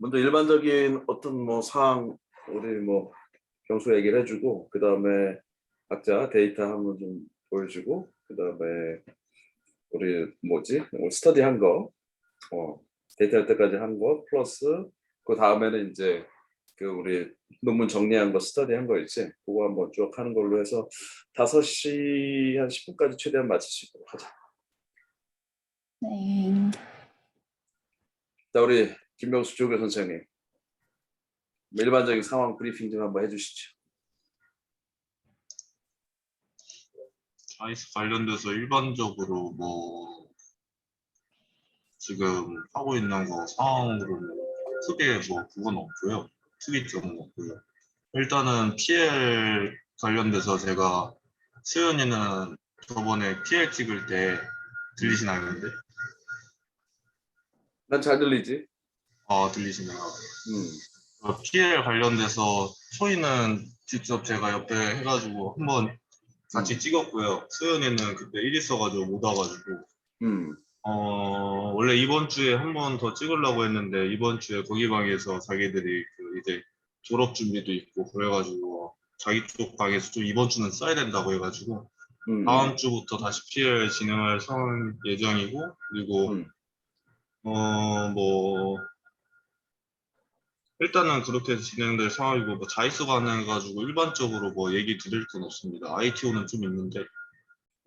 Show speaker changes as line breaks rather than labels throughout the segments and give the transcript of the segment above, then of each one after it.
먼저 일반적인 어떤 뭐 사항 우리 뭐 경수 얘기를 해주고 그 다음에 각자 데이터 한번 좀 보여주고 그 다음에 우리 뭐지 우리 스터디 한 거, 데이터 할 때까지 한 거 플러스 그 다음에는 이제 그 우리 논문 정리한 거 스터디 한 거 있지 그거 한번 쭉 하는 걸로 해서 5시 한 10분까지 최대한 마칠 수 있도록 하자.
네.
자 우리 김명수 조교 선생님 일반적인 상황 브리핑 좀 한번 해주시죠.
아이스 관련돼서 일반적으로 뭐 지금 하고 있는 거 상황으로 뭐 크게 뭐 그건 없고요. 특이점은 없고요. 일단은 PL 관련돼서 제가 수연이는 저번에 PL 찍을 때 들리시나요, 근데?
난 잘 들리지?
들리시네요.
음.
PL 관련돼서 초이는 직접 제가 옆에 해가지고 한번 같이 찍었고요. 수연이는 그때 일 있어가지고 못 와가지고. 원래 이번 주에 한 번 더 찍으려고 했는데 이번 주에 거기 방에서 자기들이 그 이제 졸업 준비도 있고 그래가지고 자기 쪽 방에서 좀 이번 주는 써야 된다고 해가지고 다음 주부터 다시 PL 진행할 예정이고 그리고 뭐 일단은 그렇게 진행될 상황이고 뭐 자이스 관해가지고 일반적으로 뭐 얘기 드릴 건 없습니다. ITO는 좀 있는데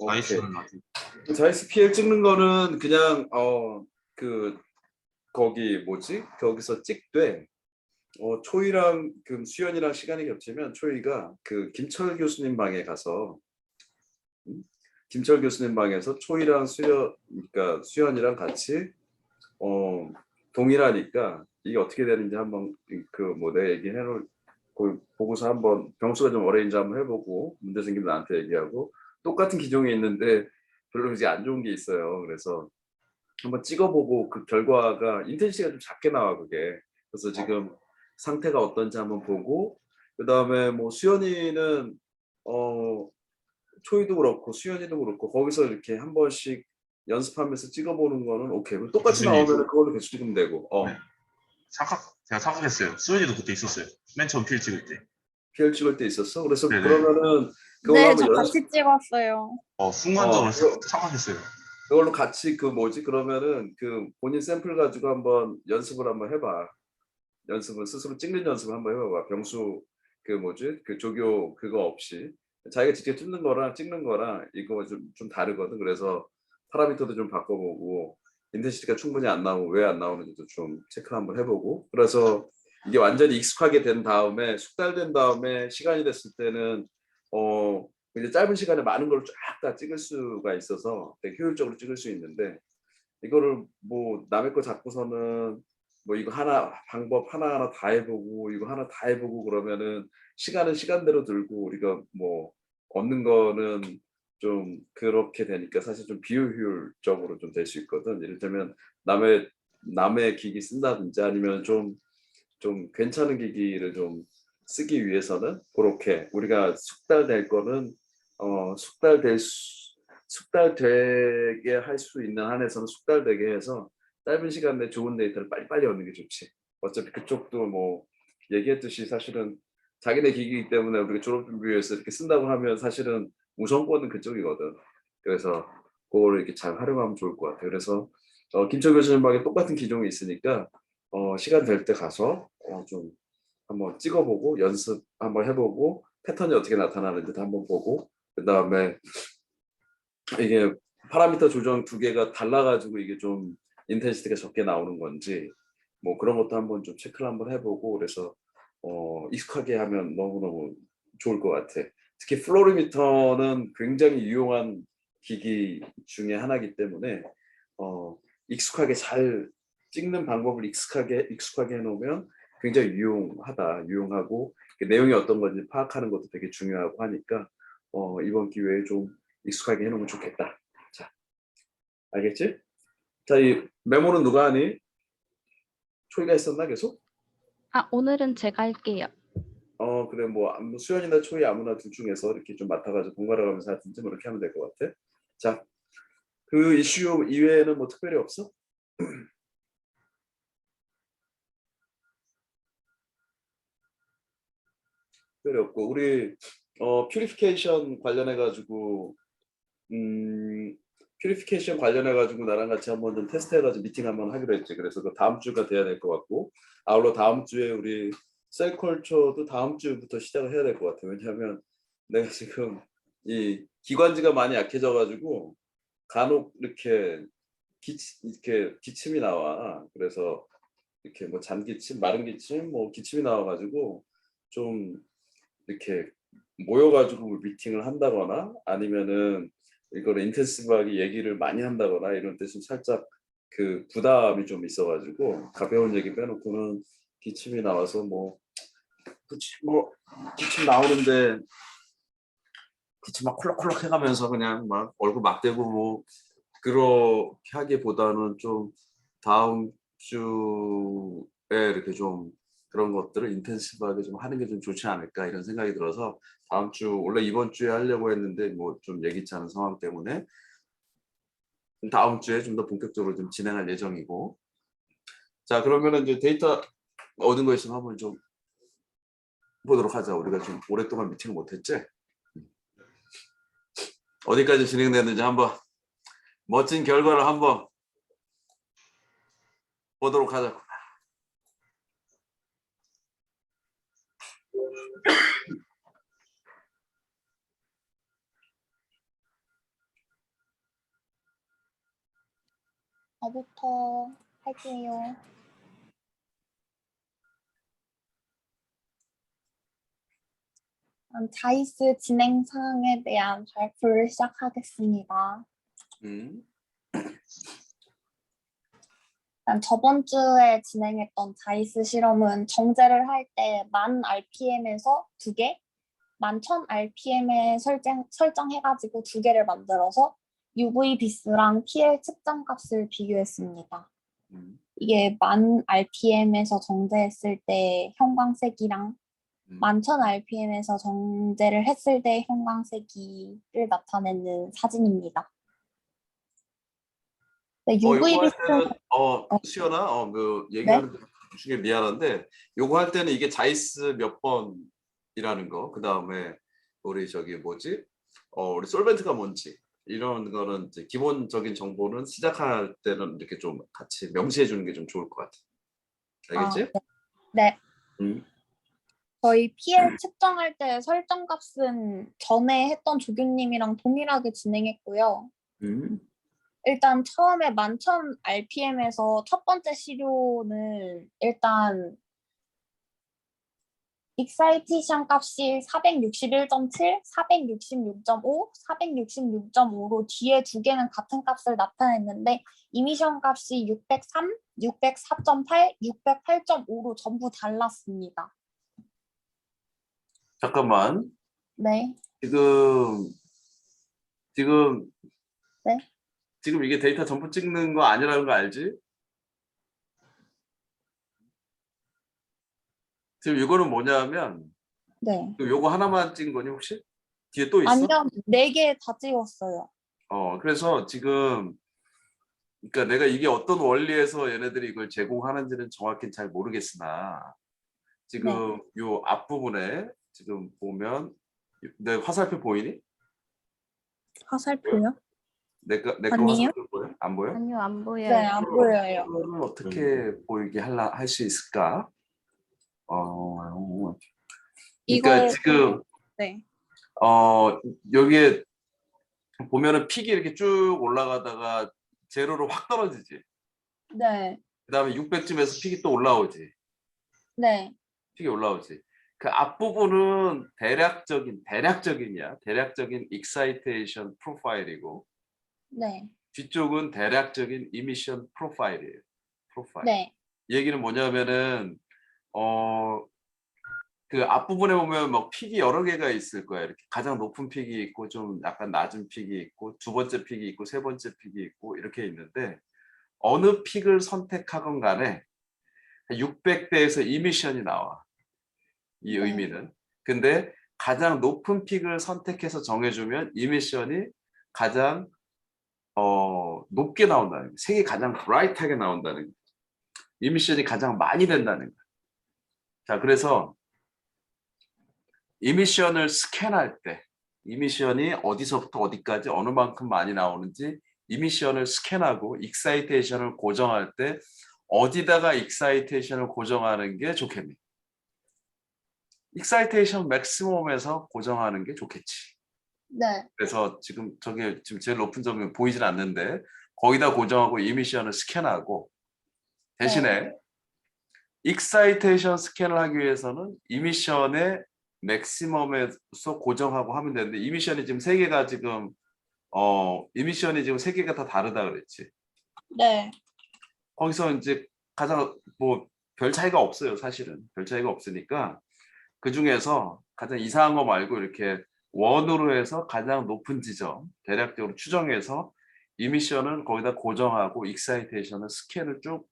자이스는 아직.
자이스 PL 찍는 거는 그냥 그 거기 뭐지 거기서 찍되 초이랑 그 수연이랑 시간이 겹치면 초이가 그 김철 교수님 방에 가서 김철 교수님 방에서 초이랑 그러니까 수연이랑 같이 동일하니까 이게 어떻게 되는지 한번 그 뭐 내가 얘기해놓을 보고서 한번 병수가 좀 어레인지 한번 해보고 문제 생기면 나한테 얘기하고 똑같은 기종이 있는데 별로 이제 안 좋은 게 있어요. 그래서 한번 찍어보고 그 결과가 인텐시티가 좀 작게 나와 그게. 그래서 지금 상태가 어떤지 한번 보고 그 다음에 뭐 수연이는 초이도 그렇고 수연이도 그렇고 거기서 이렇게 한 번씩 연습하면서 찍어보는 거는 오케이. 똑같이 나오면 그걸로 계속 찍으면 되고.
네. 제가 착각했어요. 수연이도 그때 있었어요. 맨 처음 필 찍을 때.
PL 찍을 때 있었어? 그래서
네네.
그러면은
네, 저 같이 찍었어요.
순간적으로 착각했어요.
그걸로 같이 그 뭐지 그러면은 그 본인 샘플 가지고 한번 연습을 한번 해봐. 연습을 스스로 찍는 연습을 한번 해봐봐. 병수 그 뭐지 그 조교 그거 없이 자기가 직접 찍는 거랑 찍는 거랑 이거 좀 다르거든. 그래서 파라미터도 좀 바꿔보고 인텐시티가 충분히 안 나오고 왜 안 나오는지도 좀 체크 한번 해보고. 그래서 이게 완전히 익숙하게 된 다음에 숙달된 다음에 시간이 됐을 때는 이제 짧은 시간에 많은 걸 쫙 다 찍을 수가 있어서 되게 효율적으로 찍을 수 있는데 이거를 뭐 남의 거 잡고서는 뭐 이거 하나 방법 하나하나 다 해보고 이거 하나 다 해보고 그러면은 시간은 시간대로 들고 우리가 뭐 얻는 거는 좀 그렇게 되니까 사실 좀 비효율적으로 좀 될 수 있거든. 이를테면 남의 기기 쓴다든지 아니면 좀 괜찮은 기기를 좀 쓰기 위해서는 그렇게 우리가 숙달될 거는 숙달되게 할 수 있는 한에서는 숙달되게 해서 짧은 시간 내에 좋은 데이터를 빨리빨리 얻는 게 좋지. 어차피 그쪽도 뭐 얘기했듯이 사실은 자기네 기기이기 때문에 우리가 졸업준비위해서 이렇게 쓴다고 하면 사실은 우선권은 그쪽이거든. 그래서 그걸 이렇게 잘 활용하면 좋을 것 같아요. 그래서 김철 교수님 방에 똑같은 기종이 있으니까 시간 될 때 가서 좀 한번 찍어보고 연습 한번 해보고 패턴이 어떻게 나타나는지도 한번 보고 그 다음에 이게 파라미터 조정 두 개가 달라가지고 이게 좀 인텐시티가 적게 나오는 건지 뭐 그런 것도 한번 좀 체크를 한번 해보고 그래서 익숙하게 하면 너무너무 좋을 것 같아. 특히 플로리미터는 굉장히 유용한 기기 중에 하나이기 때문에 익숙하게 잘 찍는 방법을 익숙하게 해놓으면 굉장히 유용하고 내용이 어떤 건지 파악하는 것도 되게 중요하고 하니까 이번 기회에 좀 익숙하게 해놓으면 좋겠다. 자, 알겠지? 자, 이 메모는 누가 하니? 초이가 했었나 계속?
오늘은 제가 할게요.
그래 뭐 수연이나 초이 아무나 둘 중에서 이렇게 좀 맡아가지고 번갈아 가면서 하든지 뭐 이렇게 하면 될 것 같아. 자, 그 이슈 이외에는 뭐 특별히 없어? 특별히 없고 우리 퓨리피케이션 관련해 가지고 퓨리피케이션 관련해 가지고 나랑 같이 한번 좀 테스트해 가지고 미팅 한번 하기로 했지. 그래서 그 다음 주가 돼야 될 것 같고 아울러 다음 주에 우리 셀컬처도 다음 주부터 시작을 해야 될 것 같아. 왜냐하면 내가 지금 이 기관지가 많이 약해져 가지고 간혹 이렇게 이렇게 기침이 나와. 그래서 이렇게 뭐 잔기침, 마른 기침, 뭐 기침이 나와가지고 좀 이렇게 모여가지고 미팅을 한다거나 아니면은 이걸 인텐시브하게 얘기를 많이 한다거나 이런 때 좀 살짝 그 부담이 좀 있어가지고 가벼운 얘기 빼놓고는 기침이 나와서 뭐 기침 나오는데 기침 막 콜록콜록 해가면서 그냥 막 얼굴 막 대고 뭐 그렇게 하기보다는 좀 다음 주에 이렇게 좀 그런 것들을 인텐시브하게 좀 하는 게 좀 좋지 않을까 이런 생각이 들어서 다음 주 원래 이번 주에 하려고 했는데 뭐 좀 예기치 않은 상황 때문에 다음 주에 좀 더 본격적으로 좀 진행할 예정이고 자 그러면은 이제 데이터 얻은 거 있으면 한번 좀 보도록 하자. 우리가 좀 오랫동안 미팅을 못했지? 어디까지 진행됐는지 한번 멋진 결과를 한번 보도록 하자.
저부터 할게요. 자이스 진행 사항에 대한 발표를 시작하겠습니다. 저번 주에 진행했던 자이스 실험은 정제를 할 때 10,000rpm에서 2개, 11,000rpm에 설정해가지고 2개를 만들어서 UV 비스랑 TL 측정 값을 비교했습니다. 이게 10,000rpm에서 정제했을 때 형광색이랑 11,000rpm에서 정제를 했을 때 형광색이를 나타내는 사진입니다. 네,
요거
UV
할
비스는
때는 수연아 그 얘기하는 중에 미안한데 요거 할 때는 이게 자이스 몇 번이라는 거 그다음에 우리 저기 뭐지 우리 솔벤트가 뭔지 이런 거는 이제 기본적인 정보는 시작할 때는 이렇게 좀 같이 명시해 주는 게 좀 좋을 것 같아. 알겠지?
네.
음.
저희 PL 측정할 때 설정 값은 전에 했던 조교님이랑 동일하게 진행했고요. 일단 처음에 11,000rpm에서 첫 번째 시료는 일단 익사이테이션 값이 461.7, 466.5, 466.5로 뒤에 두 개는 같은 값을 나타냈는데 이미션 값이 603, 604.8, 608.5로 전부 달랐습니다.
잠깐만.
네.
지금
네.
지금 이게 데이터 전부 찍는 거 아니라는 거 알지? 지금 이거는 뭐냐면
네.
요거 하나만 찍은 거니 혹시? 뒤에 또 있어?
아니요, 4개 다 찍었어요.
그래서 지금 그러니까 내가 이게 어떤 원리에서 얘네들이 이걸 제공하는지는 정확히 잘 모르겠으나 지금 요 앞부분에 지금 보면 내 화살표 보이니?
화살표요?
내거
아니요.
화살표 보여? 안 보여?
아니요, 안 보여요. 네, 안 보여요.
이거를 어떻게 보이게 할 수 있을까? 그러니까
이걸
지금
네.
여기에 보면은 픽이 이렇게 쭉 올라가다가 제로로 확 떨어지지.
네.
그다음에 600쯤에서 픽이 또 올라오지.
네.
픽이 올라오지. 그 앞부분은 대략적인 익사이테이션 프로파일이고
네.
뒤쪽은 대략적인 이미션 프로파일이에요. 프로파일.
네.
이 얘기는 뭐냐면은 그 앞부분에 보면 막 픽이 여러 개가 있을 거야. 이렇게 가장 높은 픽이 있고 좀 약간 낮은 픽이 있고 두 번째 픽이 있고 세 번째 픽이 있고 이렇게 있는데 어느 픽을 선택하건 간에 600대에서 이미션이 나와. 이 의미는. 근데 가장 높은 픽을 선택해서 정해주면 이미션이 가장 높게 나온다는 거예요. 색이 가장 브라이트하게 나온다는 거예요. 이미션이 가장 많이 된다는 거예요. 자, 그래서 이미션을 스캔할 때 이미션이 어디서부터 어디까지 어느 만큼 많이 나오는지 이미션을 스캔하고 익사이테이션을 고정할 때 어디다가 익사이테이션을 고정하는 게 좋겠니? 익사이테이션 맥시멈에서 고정하는 게 좋겠지.
네.
그래서 저게 지금 제일 높은 점이 보이진 않는데 거기다 고정하고 이미션을 스캔하고 대신에 익사이테이션 스캔을 하기 위해서는 이미션의 맥시멈에서 고정하고 하면 되는데 이미션이 지금 세 개가 지금 이미션이 지금 세 개가 다 다르다 그랬지.
네.
거기서 이제 가장 뭐 별 차이가 없어요. 사실은 별 차이가 없으니까 그 중에서 가장 이상한 거 말고 이렇게 원으로 해서 가장 높은 지점 대략적으로 추정해서 이미션은 거기다 고정하고 익사이테이션은 스캔을 쭉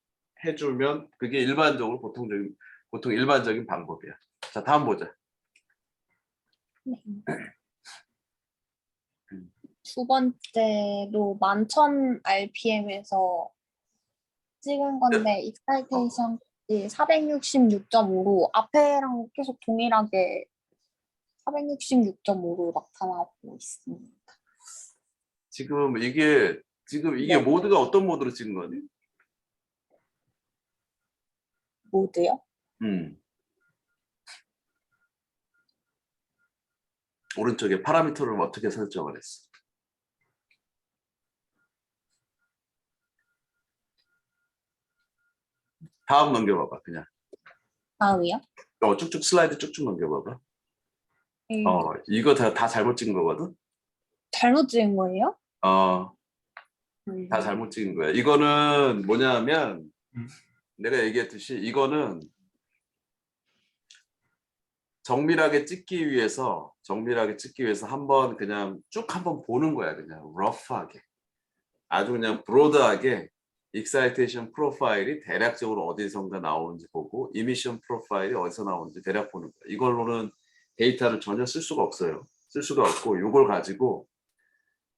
해주면 그게 일반적으로 보통 일반적인 방법이야. 자, 다음 보자.
네. 두 번째로 11,000 RPM에서 찍은 건데 익사이테이션 466.5로 앞에랑 계속 동일하게 466.5로 나타나고 있습니다.
지금 이게
네.
모드가 어떤 모드로 찍은 거니?
모드요?
오른쪽에 파라미터를 어떻게 설정을 했어? 다음 넘겨봐봐 그냥.
다음이요?
쭉쭉 슬라이드 쭉쭉 넘겨봐봐.
네.
이거 다 잘못 찍은 거거든?
잘못 찍은 거예요?
다 잘못 찍은 거야. 이거는 뭐냐면
음.
내가 얘기했듯이 이거는 정밀하게 찍기 위해서 한번 그냥 쭉 한번 보는 거야. 그냥 러프하게. 아주 그냥 브로드하게 익사이테이션 프로파일이 대략적으로 어디선가 나오는지 보고 이미션 프로파일이 어디서 나오는지 대략 보는 거야. 이걸로는 데이터를 전혀 쓸 수가 없어요. 쓸 수가 없고 이걸 가지고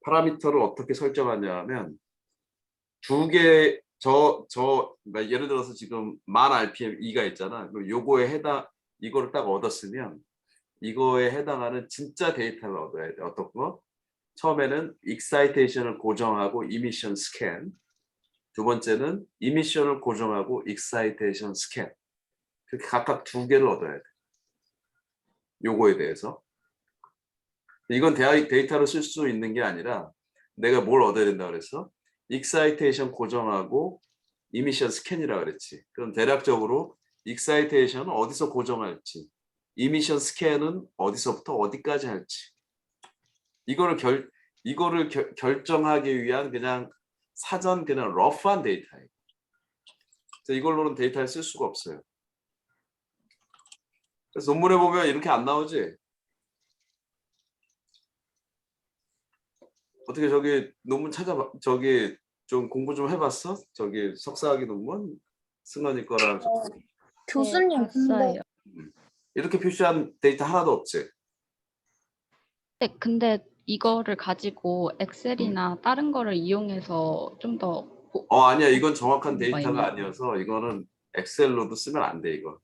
파라미터를 어떻게 설정하냐면 두 개, 그러니까 예를 들어서 지금 10,000 RPM 2가 있잖아. 그럼 이거를 딱 얻었으면 이거에 해당하는 진짜 데이터를 얻어야 돼. 어떤 거? 처음에는 익사이테이션을 고정하고 이미션 스캔. 두 번째는 이미션을 고정하고 익사이테이션 스캔. 그렇게 각각 두 개를 얻어야 돼. 요거에 대해서. 이건 데이터를 쓸 수 있는 게 아니라 내가 뭘 얻어야 된다 그랬어? 익사이테이션 고정하고 이미션 스캔이라 그랬지. 그럼 대략적으로 익사이테이션은 어디서 고정할지, 이미션 스캔은 어디서부터 어디까지 할지. 이거를 결정하기 위한 그냥 사전 그냥 러프한 데이터예요. 그래서 이걸로는 데이터를 쓸 수가 없어요. 그래서 논문에 보면 이렇게 안 나오지? 어떻게 저기 논문 찾아봐, 저기 좀 공부 좀 해봤어? 저기 석사학위 논문? 승원이 거랑
교수님, 근데
봤어요.
이렇게 표시한 데이터 하나도 없지?
네, 근데 이거를 가지고 엑셀이나 다른 거를 이용해서 좀 더
아니야. 이건 정확한
뭐가
데이터가
있나요?
아니어서 이거는 엑셀로도 쓰면 안 돼, 이거.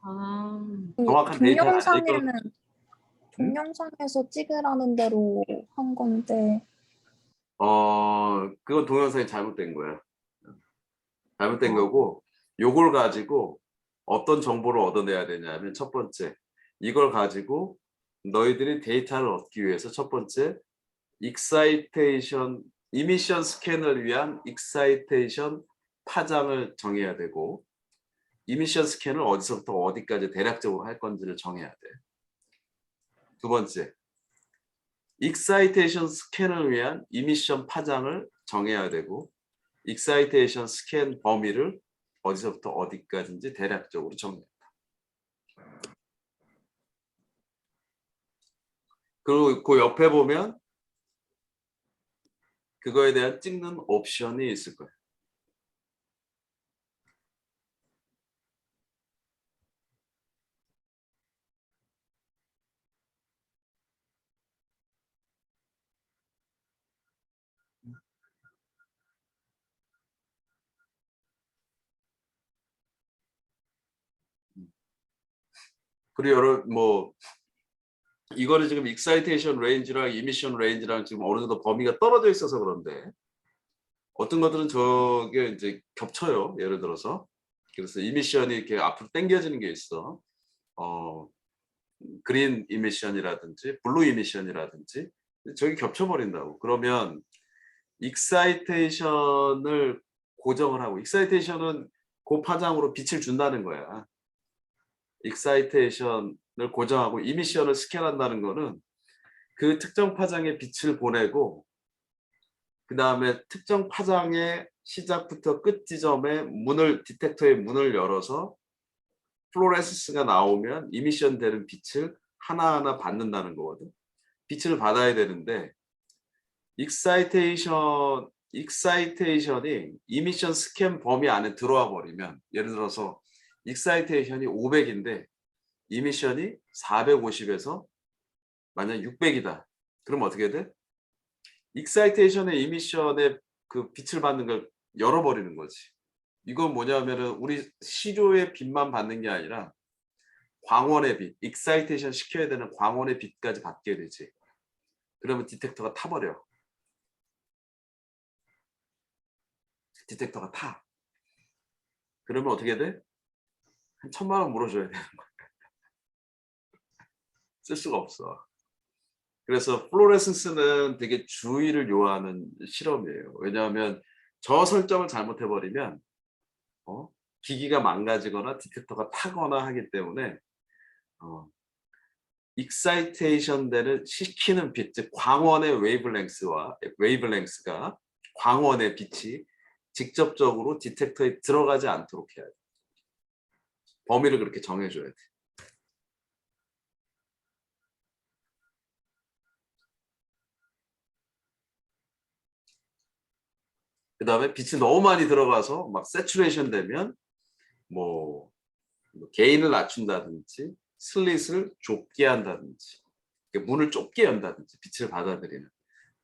아,
정확한 데이터가 아니야.
동영상에서 찍으라는 대로 한 건데
그건 동영상이 잘못된 거야. 잘못된
아.
거고, 요걸 가지고 어떤 정보를 얻어내야 되냐면 첫 번째, 이걸 가지고 너희들이 데이터를 얻기 위해서 첫 번째, 익사이테이션, 이미션 스캔을 위한 익사이테이션 파장을 정해야 되고, 이미션 스캔을 어디서부터 어디까지 대략적으로 할 건지를 정해야 돼. 두 번째, 익사이테이션 스캔을 위한 이미션 파장을 정해야 되고 익사이테이션 스캔 범위를 어디서부터 어디까지인지 대략적으로 정해야 돼. 그리고 그 옆에 보면 그거에 대한 찍는 옵션이 있을 거예요. 그리고 이거는 지금 익사이테이션 레인지랑 이미션 레인지랑 지금 어느 정도 범위가 떨어져 있어서 그런데 어떤 것들은 저게 이제 겹쳐요. 예를 들어서 그래서 이미션이 이렇게 앞으로 당겨지는 게 있어. 그린 이미션이라든지 블루 이미션이라든지 저기 겹쳐버린다고. 그러면 익사이테이션을 고정을 하고 익사이테이션은 고파장으로 빛을 준다는 거야. 익사이테이션을 고정하고 이미션을 스캔한다는 거는 그 특정 파장에 빛을 보내고 그 다음에 특정 파장의 시작부터 끝 지점에 디텍터의 문을 열어서 플로레센스가 나오면 이미션 되는 빛을 하나하나 받는다는 거거든. 빛을 받아야 되는데 익사이테이션이 이미션 스캔 범위 안에 들어와 버리면 예를 들어서 익사이테이션이 500인데 이미션이 450에서 만약 600이다. 그럼 어떻게 돼? 익사이테이션의 이미션의 그 빛을 받는 걸 열어버리는 거지. 이건 뭐냐면은 우리 시료의 빛만 받는 게 아니라 광원의 빛, 익사이테이션 시켜야 되는 광원의 빛까지 받게 되지. 그러면 디텍터가 타버려. 디텍터가 타. 그러면 어떻게 돼? 한 1000만 원 물어줘야 되는 거야. 쓸 수가 없어. 그래서 플로레센스는 되게 주의를 요하는 실험이에요. 왜냐하면 저 설정을 잘못해버리면 기기가 망가지거나 디텍터가 타거나 하기 때문에 익사이테이션 되는 시키는 빛, 즉 광원의 웨이블랭스가 광원의 빛이 직접적으로 디텍터에 들어가지 않도록 해야 돼. 범위를 그렇게 정해줘야 돼. 그 다음에 빛이 너무 많이 들어가서 막 세츄레이션 되면 뭐 게인을 낮춘다든지 슬릿을 좁게 한다든지 문을 좁게 연다든지 빛을 받아들이는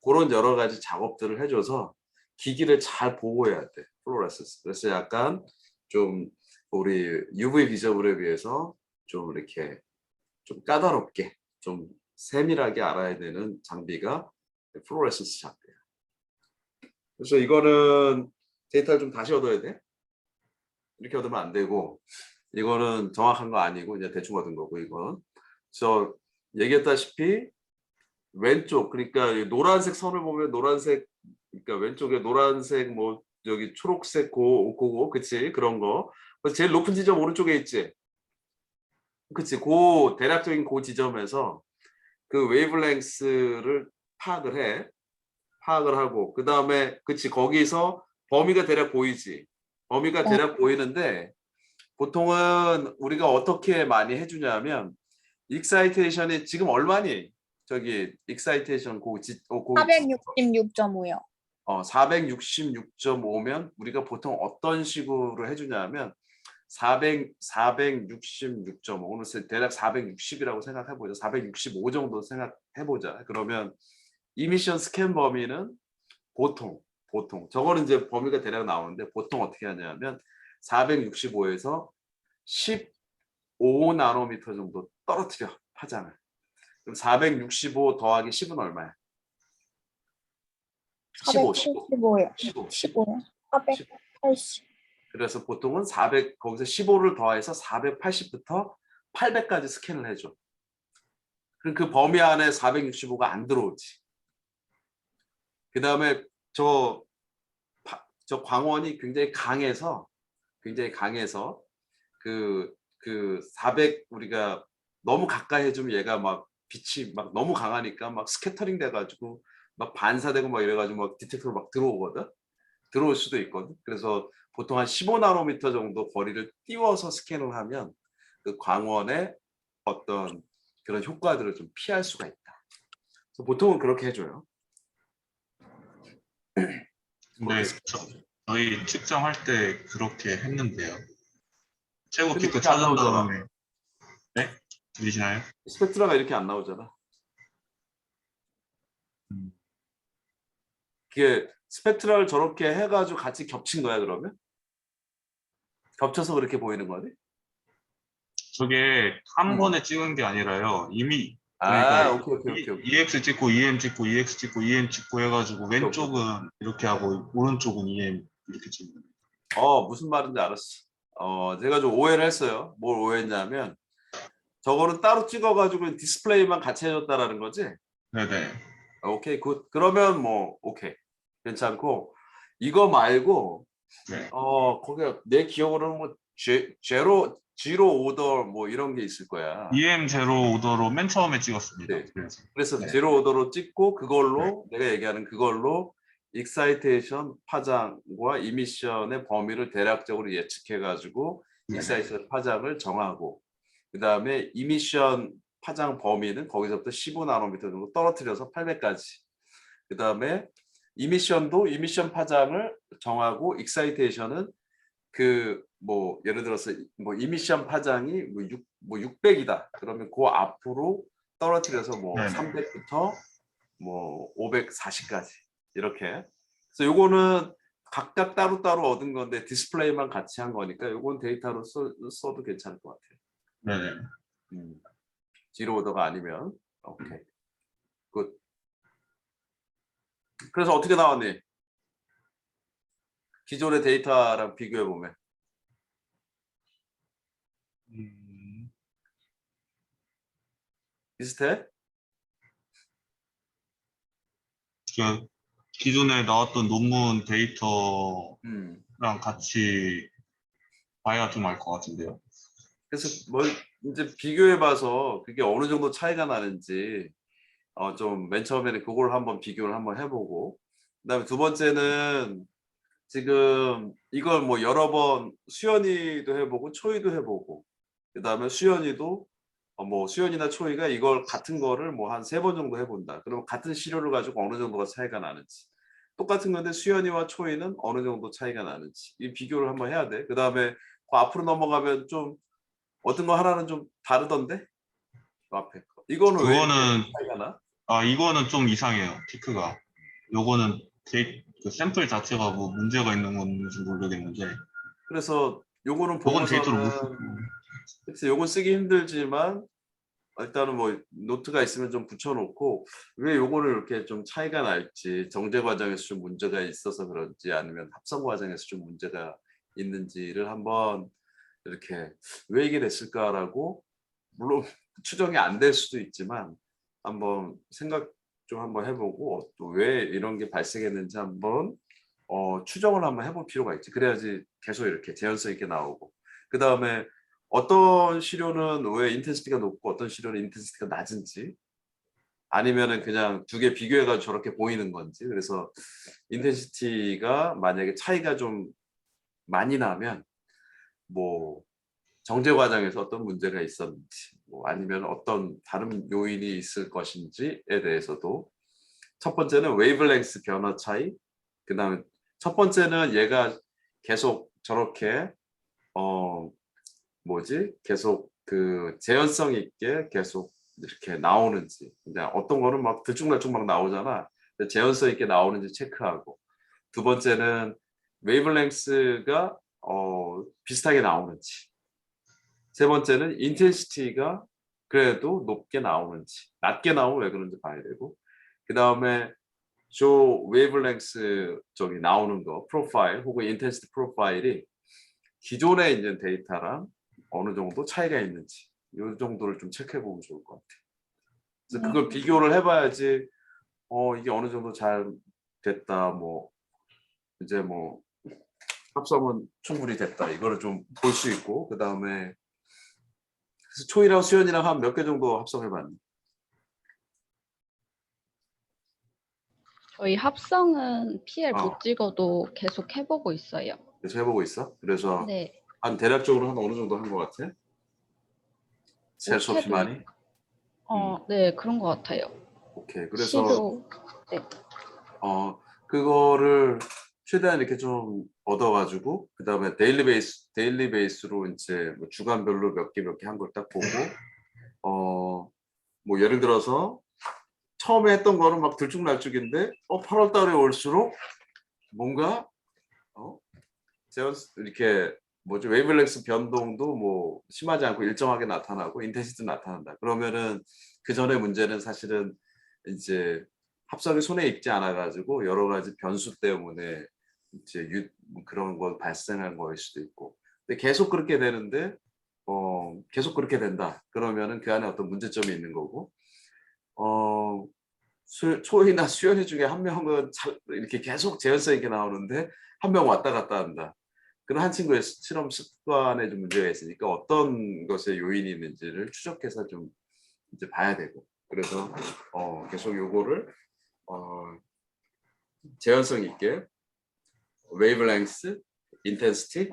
그런 여러 가지 작업들을 해줘서 기기를 잘 보호해야 돼. 플로레센스. 그래서 약간 좀 우리 UV 비저블에 비해서 좀 이렇게 좀 까다롭게 좀 세밀하게 알아야 되는 장비가 플로레센스 장비야. 그래서 이거는 데이터를 좀 다시 얻어야 돼. 이렇게 얻으면 안 되고 이거는 정확한 거 아니고 이제 대충 얻은 거고 이건. 그래서 얘기했다시피 왼쪽 그러니까 노란색 선을 보면 노란색 그러니까 왼쪽에 노란색 뭐 여기 초록색 고고 그치 그런 거. 그래서 제일 높은 지점 오른쪽에 있지. 그치 대략적인 그 지점에서 그 웨이블랭스를 파악을 하고 그 다음에 그치 거기서 범위가 대략 보이지. 범위가 대략 보이는데 보통은 우리가 어떻게 많이 해주냐면 익사이테이션이 지금 얼마니? 저기 익사이테이션
466.5요.
466.5면 우리가 보통 어떤 식으로 해주냐면 466.5 오늘 대략 460이라고 생각해보자. 465 정도 생각해보자. 그러면 이미션 스캔 범위는 보통 저거는 이제 범위가 대략 나오는데 보통 어떻게 하냐면 465에서 15 나노미터 정도 떨어뜨려 파장을. 그럼 465 더하기 10은 얼마야?
475요.
15.
15요. 480.
그래서 보통은 400 거기서 15를 더해서 480부터 800까지 스캔을 해줘. 그럼 그 범위 안에 465가 안 들어오지. 그 다음에 저 광원이 굉장히 강해서 그 400 우리가 너무 가까이 해주면 얘가 막 빛이 막 너무 강하니까 막 스캐터링 돼가지고 막 반사되고 막 이래가지고 막 디텍터로 막 들어올 수도 있거든. 그래서 보통 한 15 나노미터 정도 거리를 띄워서 스캔을 하면 그 광원의 어떤 그런 효과들을 좀 피할 수가 있다. 그래서 보통은 그렇게 해줘요.
근데 저희 측정할 때 그렇게 했는데요. 최고 피크 찾은 다음에 네? 들리시나요?
스펙트라가 이렇게 안 나오잖아. 그게 스펙트라를 저렇게 해가지고 같이 겹친 거야 그러면? 겹쳐서 그렇게 보이는 거지?
저게 한 번에 찍은 게 아니라요. 이미 그러니까
오케이.
EX 찍고 EM 찍고 EX 찍고 EM 찍고 해가지고 왼쪽은 이렇게 하고 오른쪽은 EM 이렇게 찍는 거예요.
무슨 말인지 알았어. 제가 좀 오해를 했어요. 뭘 오해했냐면 저거는 따로 찍어가지고 디스플레이만 같이 해줬다라는 거지?
네네.
오케이, 굿. 그러면 뭐 오케이, 괜찮고 이거 말고
네.
거기 내 기억으로는 뭐 제로 오더 뭐 이런 게 있을 거야.
EM 제로 오더로 맨 처음에 찍었습니다.
네.
그래서
그래서
네.
제로 오더로 찍고 그걸로 내가 얘기하는 그걸로 익사이테이션 파장과 이미션의 범위를 대략적으로 예측해가지고
네.
익사이테이션 파장을 정하고 그 다음에 이미션 파장 범위는 거기서부터 15나노미터 정도 떨어뜨려서 800까지. 그 다음에 이미션도 이미션 파장을 정하고 익사이테이션은 그 뭐 예를 들어서 뭐 이미션 파장이 뭐 600이다. 그러면 그 앞으로 떨어뜨려서 뭐
네네.
300부터 뭐 540까지 이렇게. 그래서 요거는 각각 따로따로 얻은 건데 디스플레이만 같이 한 거니까 요건 데이터로 써도 괜찮을 것 같아요.
네네.
지로 오더가 아니면 오케이. 굿. 그래서 어떻게 나왔니? 기존의 데이터랑 비교해 보면 비슷해?
기존에 나왔던 논문 데이터랑
음.
같이 봐야 좀 알 것 같은데요.
그래서 뭘 이제 비교해 봐서 그게 어느 정도 차이가 나는지 좀 맨 처음에는 그걸 한번 비교를 한번 해보고 그다음에 두 번째는 지금 이걸 뭐 여러 번 수연이도 해보고 초이도 해보고 그다음에 수연이도 뭐 수연이나 초이가 이걸 같은 거를 뭐 한 3번 정도 해본다. 그러면 같은 시료를 가지고 어느 정도가 차이가 나는지 똑같은 건데 수연이와 초이는 어느 정도 차이가 나는지 이 비교를 한번 해야 돼. 그다음에 그 앞으로 넘어가면 좀 어떤 거 하나는 좀 다르던데 그 앞에 거. 이거는 왜 이렇게
그거는
차이가 나?
이거는 좀 이상해요. 피크가. 요거는 그 샘플 자체가 뭐 문제가 있는 건지 모르겠는데
그래서 요거는
요건 데이터로 못
보고서는 그래서 요건 쓰기 힘들지만 일단은 뭐 노트가 있으면 좀 붙여놓고 왜 요거를 이렇게 좀 차이가 날지 정제 과정에서 좀 문제가 있어서 그런지 아니면 합성 과정에서 좀 문제가 있는지를 한번 이렇게 왜 이게 됐을까라고 물론 추정이 안 될 수도 있지만 한번 생각 좀 한번 해보고 또 왜 이런 게 발생했는지 한번 추정을 한번 해볼 필요가 있지. 그래야지 계속 이렇게 재현성 있게 나오고 그 다음에 어떤 시료는 왜 인텐시티가 높고 어떤 시료는 인텐시티가 낮은지 아니면은 그냥 두 개 비교해가지고 저렇게 보이는 건지 그래서 인텐시티가 만약에 차이가 좀 많이 나면 뭐 정제 과정에서 어떤 문제가 있었는지 뭐 아니면 어떤 다른 요인이 있을 것인지에 대해서도 첫 번째는 웨이블랭스 변화 차이 그 다음에 첫 번째는 얘가 계속 저렇게 계속 그 재현성 있게 계속 이렇게 나오는지 그냥 어떤 거는 막 들쭉날쭉 막 나오잖아. 재현성 있게 나오는지 체크하고 두 번째는 웨이블랭스가 비슷하게 나오는지 세 번째는 인텐시티가 그래도 높게 나오는지 낮게 나오면 왜 그런지 봐야 되고 그 다음에 저 웨이블랭스 저기 나오는 거 프로파일 혹은 인텐시티 프로파일이 기존에 있는 데이터랑 어느 정도 차이가 있는지 이 정도를 좀 체크해 보면 좋을 것 같아요. 그래서 그걸 비교를 해봐야지 이게 어느 정도 잘 됐다 뭐 이제 뭐 합성은 충분히 됐다 이거를 좀 볼 수 있고 그 다음에 초이랑 수연이랑 한 몇 개 정도 합성해봤니?
저희 합성은 PL
어.
못 찍어도 계속 해보고 있어요.
계속 해보고 있어? 그래서
네.
한 대략적으로 한 어느 정도 한 것 같아? 셀 수 없이
못해도
많이?
네, 그런 것 같아요.
오케이. 그래서
시도 네.
그거를 최대한 이렇게 좀 얻어가지고 그 다음에 데일리 베이스로 이제 뭐 주간별로 몇 개 한 걸 딱 보고 뭐 예를 들어서 처음에 했던 거는 막 들쭉날쭉인데 8월 달에 올수록 뭔가 이렇게 웨이블랭스 변동도 뭐 심하지 않고 일정하게 나타나고 인텐시티 나타난다. 그러면은 그 전에 문제는 사실은 이제 합성이 손에 익지 않아 가지고 여러 가지 변수 때문에 이제 그런 거 발생한 거일 수도 있고. 근데 계속 그렇게 되는데 계속 그렇게 된다. 그러면은 그 안에 어떤 문제점이 있는 거고. 초이나 수연이 중에 한 명은 이렇게 계속 재현성 있게 나오는데 한 명 왔다 갔다 한다. 그런 한 친구의 실험 습관에 좀 문제가 있으니까 어떤 것에 요인이 있는지를 추적해서 좀 이제 봐야 되고. 그래서 계속 요거를 재현성 있게 웨이브랭스, 인텐시티,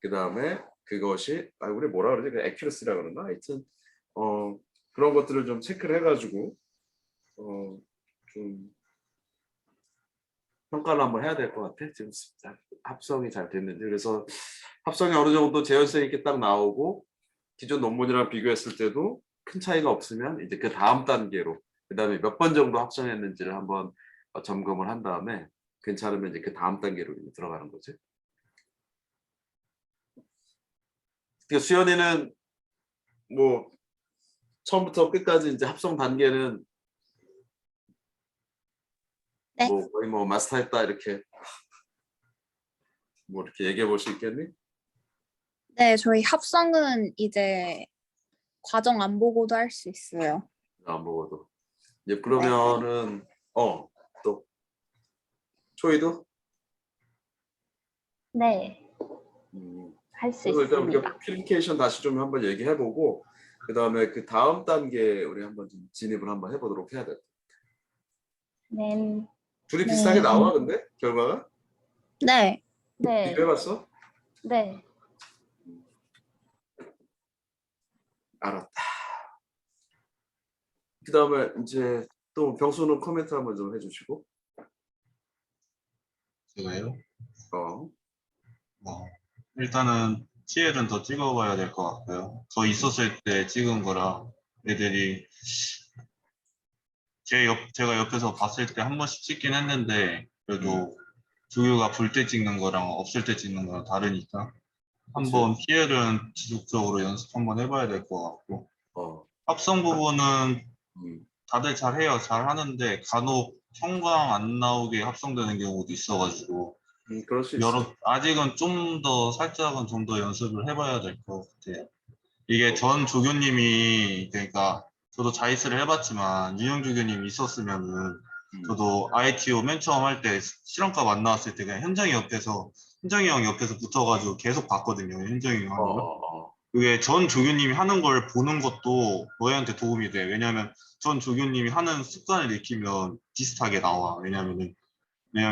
그 다음에 그것이 우리 뭐라 그러지? 그 액큐러시라 그러나? 하여튼 그런 것들을 좀 체크를 해가지고 좀 평가를 한번 해야 될 것 같아. 지금 합성이 잘 됐는지. 그래서 합성이 어느 정도 재현성 있게 딱 나오고 기존 논문이랑 비교했을 때도 큰 차이가 없으면 이제 그 다음 단계로 그다음에 몇 번 정도 합성했는지를 한번 점검을 한 다음에 괜찮으면 이제 그 다음 단계로 이제 들어가는 거지. 그러니까 수연이는 뭐 처음부터 끝까지 이제 합성 단계는
네.
뭐 거의 뭐 마스터했다 이렇게 뭐 이렇게 얘기해 볼 수 있겠니?
네, 저희 합성은 이제 과정 안 보고도 할 수 있어요.
안 보고도. 이제 그러면은 또 초이도
네,
음,
할 수
그래서 일단
있습니다.
우리가 퓨리피케이션 다시 좀 한번 얘기해 보고 그 다음에 그 다음 단계 우리 한번 좀 진입을 한번 해보도록 해야 돼.
네,
둘이
네.
비슷하게 나와 근데 결과가
네.
네,
비교해봤어?
네.
알았다. 그 다음에 이제 또 병수는 코멘트 한번 좀 해주시고.
제가요?
어.
일단은 TL은 더 찍어봐야 될 것 같고요. 저 있었을 때 찍은 거라 애들이 제가 옆에서 봤을 때 한 번씩 찍긴 했는데 그래도 조교가 볼 때 찍는 거랑 없을 때 찍는 거랑 다르니까 한번 TL은 지속적으로 연습 한번 해봐야 될 것 같고 합성 부분은
음.
다들 잘해요. 잘하는데 간혹 형광 안 나오게 합성되는 경우도 있어가지고
그럴 수 있어.
아직은 좀 더 살짝은 좀 더 연습을 해봐야 될 것 같아요. 이게 전 조교님이 그러니까 저도 자이스를 해봤지만 윤영 조교님이 있었으면은 저도 ITO 맨 처음 할 때 실험값 안 나왔을 때 그냥 현정이 형 옆에서 붙어가지고 계속 봤거든요. 현정이 형 하는 거. 그게 전 조교님이 하는 걸 보는 것도 너희한테 도움이 돼. 왜냐면 전 조교님이 하는 습관을 익히면 비슷하게 나와. 왜냐면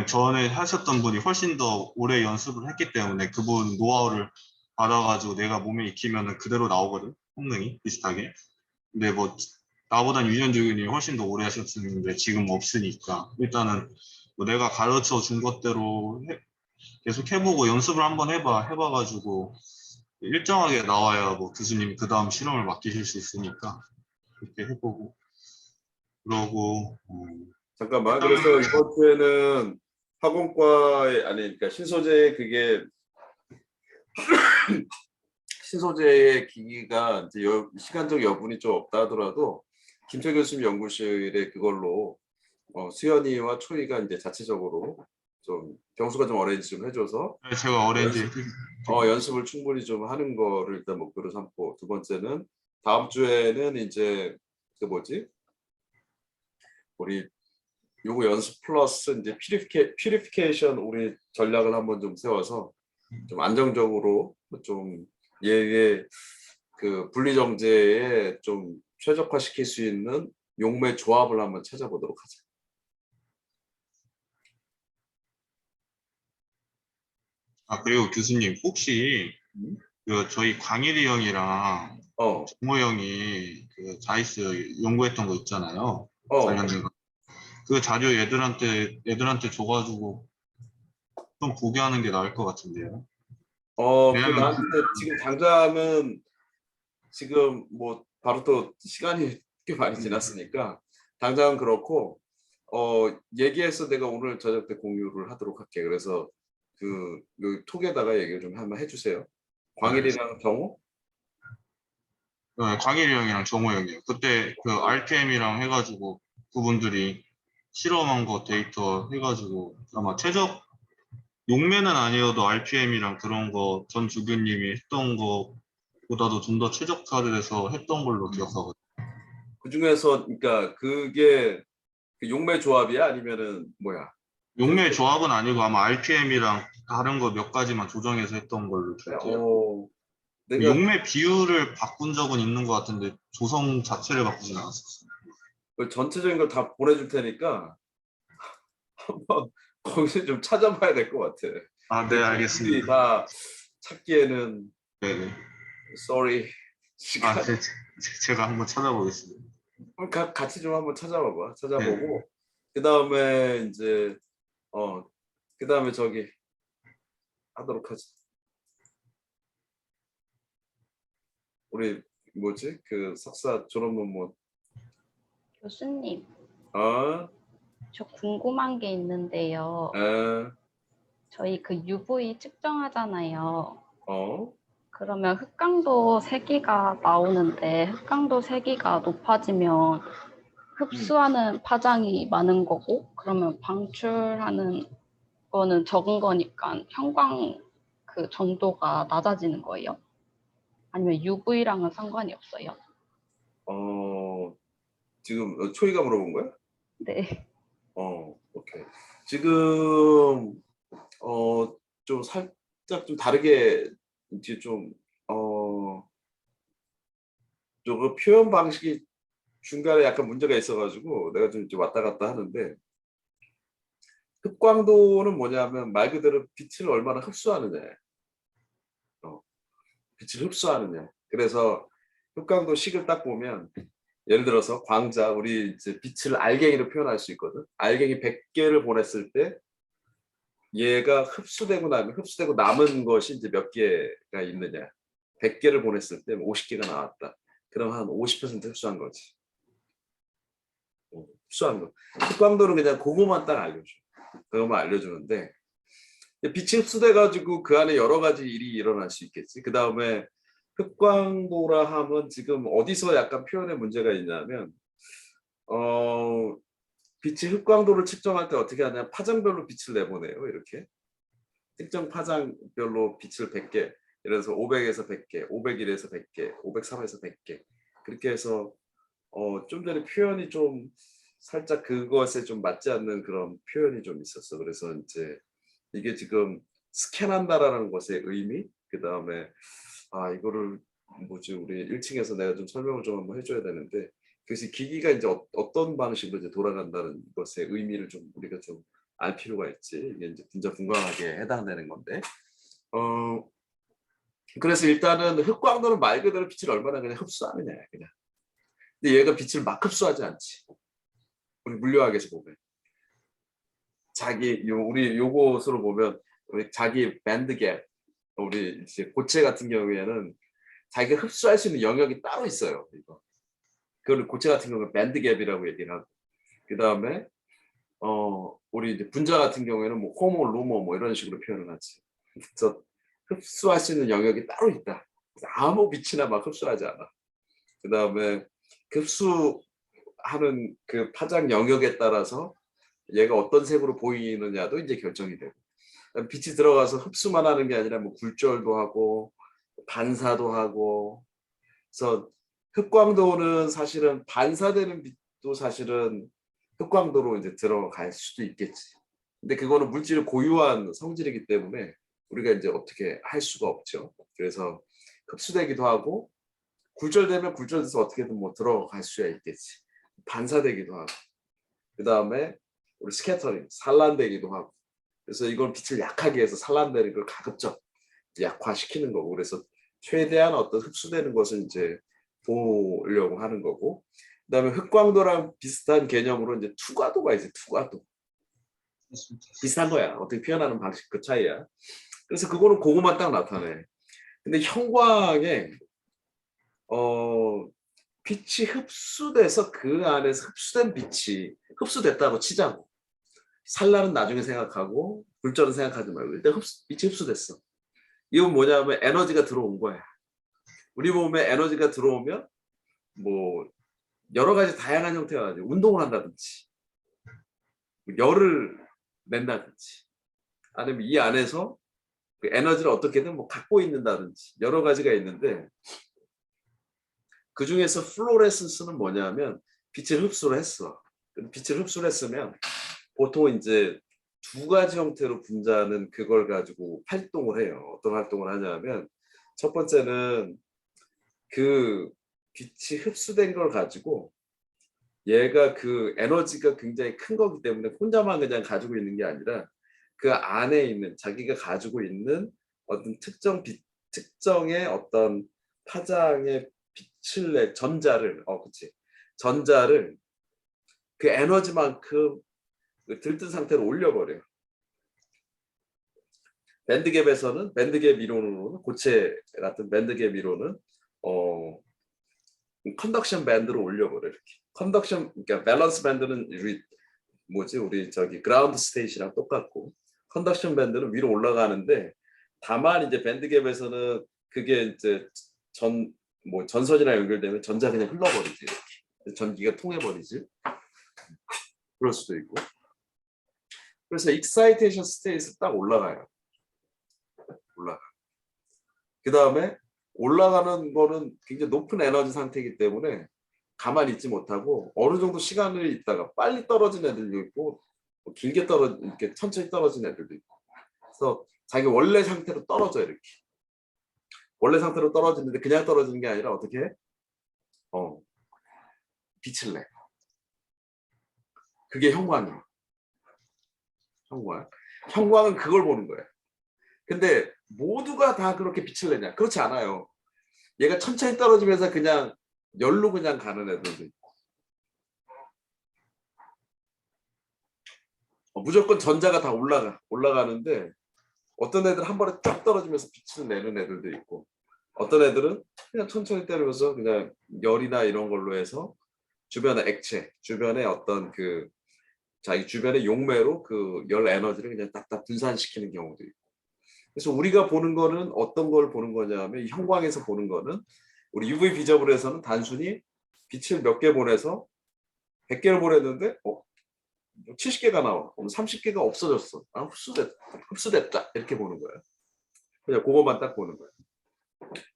전에 하셨던 분이 훨씬 더 오래 연습을 했기 때문에 그분 노하우를 받아가지고 내가 몸에 익히면 그대로 나오거든. 성능이 비슷하게. 근데 뭐 나보단 유년 조교님이 훨씬 더 오래 하셨는데 지금 없으니까 일단은 뭐 내가 가르쳐 준 것대로 계속 해보고 연습을 한번 해봐가지고 일정하게 나와야 뭐 교수님이 그 다음 실험을 맡기실 수 있으니까 그렇게 해보고 그러고
잠깐만. 그래서 이번 주에는 학원과에 아니 그러니까 신소재의 그게 신소재의 기기가 이제 시간적 여분이 좀 없다 하더라도 김철 교수님 연구실에 그걸로 수연이와 초이가 이제 자체적으로 좀 병수가 좀 어레인지 좀 해줘서
제가 어레인지
연습을 충분히 좀 하는 거를 일단 목표로 삼고 두 번째는 다음 주에는 이제 그 뭐지 우리 요거 연습 플러스 이제 퓨리피케이션 우리 전략을 한번 좀 세워서 좀 안정적으로 좀 얘의 그 분리정제에 좀 최적화시킬 수 있는 용매 조합을 한번 찾아보도록 하자.
그리고 교수님 혹시 그 저희 광일이 형이랑 정모 형이 그 자이스 연구했던 거 있잖아요. 관련된 거. 그 자료 애들한테 줘가지고 좀 보게 하는 게 나을 것 같은데요.
그 나한테 지금 당장은 지금 뭐 바로 또 시간이 꽤 많이 지났으니까 당장은 그렇고 얘기해서 내가 오늘 저녁 때 공유를 하도록 할게. 그래서 그 여기 톡에다가 얘기를 좀 한번 해주세요. 광일이랑 정호?
강일이 형이랑 정호 형이요. 그때 그 RPM이랑 해가지고 그분들이 실험한 거 데이터 해가지고 아마 최적 용매는 아니어도 RPM이랑 그런 거 전 주교님이 했던 거보다도 좀 더 최적화를 해서 했던 걸로 기억하거든요.
그 중에서 그러니까 그게 그 용매 조합이야 아니면은 뭐야?
용매 조합은 아니고 아마 RPM이랑 다른 거 몇 가지만 조정해서 했던 걸로 기억해요.
내가
용매 비율을 바꾼 적은 있는 것 같은데 조성 자체를 바꾸진 않았었어요.
그 전체적인 걸 다 보내줄 테니까 한번 거기서 좀 찾아봐야 될 것 같아.
아, 네,
근데
알겠습니다.
다 찾기에는
네네.
sorry 시간.
제가 한번 찾아보겠습니다.
같이 좀 한번 찾아봐봐.
네.
찾아보고 그 다음에 이제 그 다음에 저기 하도록 하지. 우리 뭐지 그 석사 졸업 논문.
교수님,
어?
저 궁금한 게 있는데요.
에?
저희 그 UV 측정하잖아요.
어?
그러면 흑강도 세기가 나오는데 흑강도 세기가 높아지면 흡수하는 파장이 많은 거고 그러면 방출하는 거는 적은 거니까 형광 그 정도가 낮아지는 거예요? 아니면 UV랑은 상관이 없어요?
지금 초이가 물어본 거야?
네.
오케이. 지금 좀 살짝 좀 다르게 이제 그 표현 방식이 중간에 약간 문제가 있어가지고 내가 좀 이제 왔다 갔다 하는데 흑광도는 뭐냐면 말 그대로 빛을 얼마나 흡수하느냐. 빛을 흡수하느냐. 그래서 흑광도 식을 딱 보면 예를 들어서 광자 우리 이제 빛을 알갱이로 표현할 수 있거든. 알갱이 100개를 보냈을 때 얘가 흡수되고 남은 것이 이제 몇 개가 있느냐. 100개를 보냈을 때 50개가 나왔다. 그럼 한 50% 흡수한 거지. 흡수한 거. 흑광도는 그냥 그거만 딱 알려줘. 그거만 알려주는데 빛이 흡수돼가지고 그 안에 여러 가지 일이 일어날 수 있겠지. 그 다음에 흑광도라 하면 지금 어디서 약간 표현에 문제가 있냐면 빛이 흑광도를 측정할 때 어떻게 하냐 파장별로 빛을 내보내요. 이렇게 특정 파장별로 빛을 100개 예를 들어서 500에서 100개 501에서 100개 503에서 100개 그렇게 해서 좀 전에 표현이 좀 살짝 그것에 좀 맞지 않는 그런 표현이 좀 있었어. 그래서 이제 이게 지금 스캔한다라는 것의 의미 그 다음에 이거를 뭐지 우리 1층에서 내가 좀 설명을 좀 한번 해줘야 되는데 그래서 기기가 이제 어떤 방식으로 이제 돌아간다는 것의 의미를 좀 우리가 좀 알 필요가 있지. 이게 이제 분자 분광학에 해당되는 건데 그래서 일단은 흑광도는 말 그대로 빛을 얼마나 그냥 흡수하느냐 그냥. 근데 얘가 빛을 막 흡수하지 않지. 우리 물리학에서 보면 우리 요것으로 보면 우리 자기 밴드갭 우리 이제 고체 같은 경우에는 자기가 흡수할 수 있는 영역이 따로 있어요. 이거. 그걸 고체 같은 경우는 밴드갭이라고 얘기를 하고 그 다음에 우리 이제 분자 같은 경우에는 뭐 호모, 루모 뭐 이런 식으로 표현을 하지. 그래서 흡수할 수 있는 영역이 따로 있다. 아무 빛이나 막 흡수하지 않아. 그 다음에 흡수하는 그 파장 영역에 따라서 얘가 어떤 색으로 보이느냐도 이제 결정이 되고 빛이 들어가서 흡수만 하는 게 아니라 뭐 굴절도 하고 반사도 하고 그래서 흑광도는 사실은 반사되는 빛도 사실은 흑광도로 이제 들어갈 수도 있겠지. 근데 그거는 물질을 고유한 성질이기 때문에 우리가 이제 어떻게 할 수가 없죠. 그래서 흡수되기도 하고 굴절되면 굴절돼서 어떻게든 뭐 들어갈 수야 있겠지. 반사되기도 하고 그 다음에 우리 스캐터링 산란되기도 하고 그래서 이걸 빛을 약하게 해서 산란되는 걸 가급적 약화시키는 거고 그래서 최대한 어떤 흡수되는 것을 이제 보려고 하는 거고 그다음에 흑광도랑 비슷한 개념으로 이제 투과도가 있어요. 투과도 비슷한 거야. 어떻게 표현하는 방식 그 차이야. 그래서 그거는 그거만 딱 나타내. 근데 형광에 빛이 흡수돼서 그 안에서 흡수된 빛이 흡수됐다고 치자고. 산란은 나중에 생각하고 굴절은 생각하지 말고 일단 빛이 흡수됐어. 이건 뭐냐면 에너지가 들어온 거야. 우리 몸에 에너지가 들어오면 뭐 여러 가지 다양한 형태가 가지고 운동을 한다든지 열을 낸다든지 아니면 이 안에서 그 에너지를 어떻게든 뭐 갖고 있는다든지 여러 가지가 있는데 그 중에서 플로레센스는 뭐냐면 빛을 흡수를 했어. 빛을 흡수를 했으면 보통 이제 두 가지 형태로 분자는 그걸 가지고 활동을 해요. 어떤 활동을 하냐면 첫 번째는 그 빛이 흡수된 걸 가지고 얘가 그 에너지가 굉장히 큰 거기 때문에 혼자만 그냥 가지고 있는 게 아니라 그 안에 있는 자기가 가지고 있는 어떤 특정의 어떤 파장의 빛을 내 전자를 그치 전자를 그 에너지만큼 그 들뜬 상태로 올려버려요. 밴드갭에서는 밴드갭 이론으로는 고체 같은 밴드갭 이론은 컨덕션 밴드로 올려버려 이렇게. 컨덕션 그러니까 밸런스 밴드는 우리 저기 그라운드 스테이시랑 똑같고 컨덕션 밴드는 위로 올라가는데 다만 이제 밴드갭에서는 그게 이제 전선이랑 연결되면 전자 그냥 흘러버리지 이렇게. 전기가 통해버리지. 그럴 수도 있고. 그래서 익사이테이션 스테이트에서 딱 올라가요. 그 다음에 올라가는 거는 굉장히 높은 에너지 상태이기 때문에 가만히 있지 못하고 어느 정도 시간을 있다가 빨리 떨어진 애들도 있고 길게 이렇게 천천히 떨어진 애들도 있고 그래서 자기 원래 상태로 떨어져 이렇게 원래 상태로 떨어지는데 그냥 떨어지는 게 아니라 어떻게 해? 빛을 내. 그게 형광이에요. 형광은 그걸 보는 거예요. 근데 모두가 다 그렇게 빛을 내냐? 그렇지 않아요. 얘가 천천히 떨어지면서 그냥 열로 그냥 가는 애들도 있고 무조건 전자가 다 올라가는데 어떤 애들은 한 번에 쫙 떨어지면서 빛을 내는 애들도 있고 어떤 애들은 그냥 천천히 때리면서 그냥 열이나 이런 걸로 해서 주변의 액체, 주변의 어떤 그 자기 주변의 용매로 그 열 에너지를 그냥 딱딱 분산시키는 경우도 있고 그래서 우리가 보는 거는 어떤 걸 보는 거냐면 형광에서 보는 거는 우리 UV 비저블에서는 단순히 빛을 몇 개 보내서 100개를 보냈는데 70개가 나와. 그럼 30개가 없어졌어. 흡수됐다. 이렇게 보는 거예요. 그냥 그것만 딱 보는 거예요.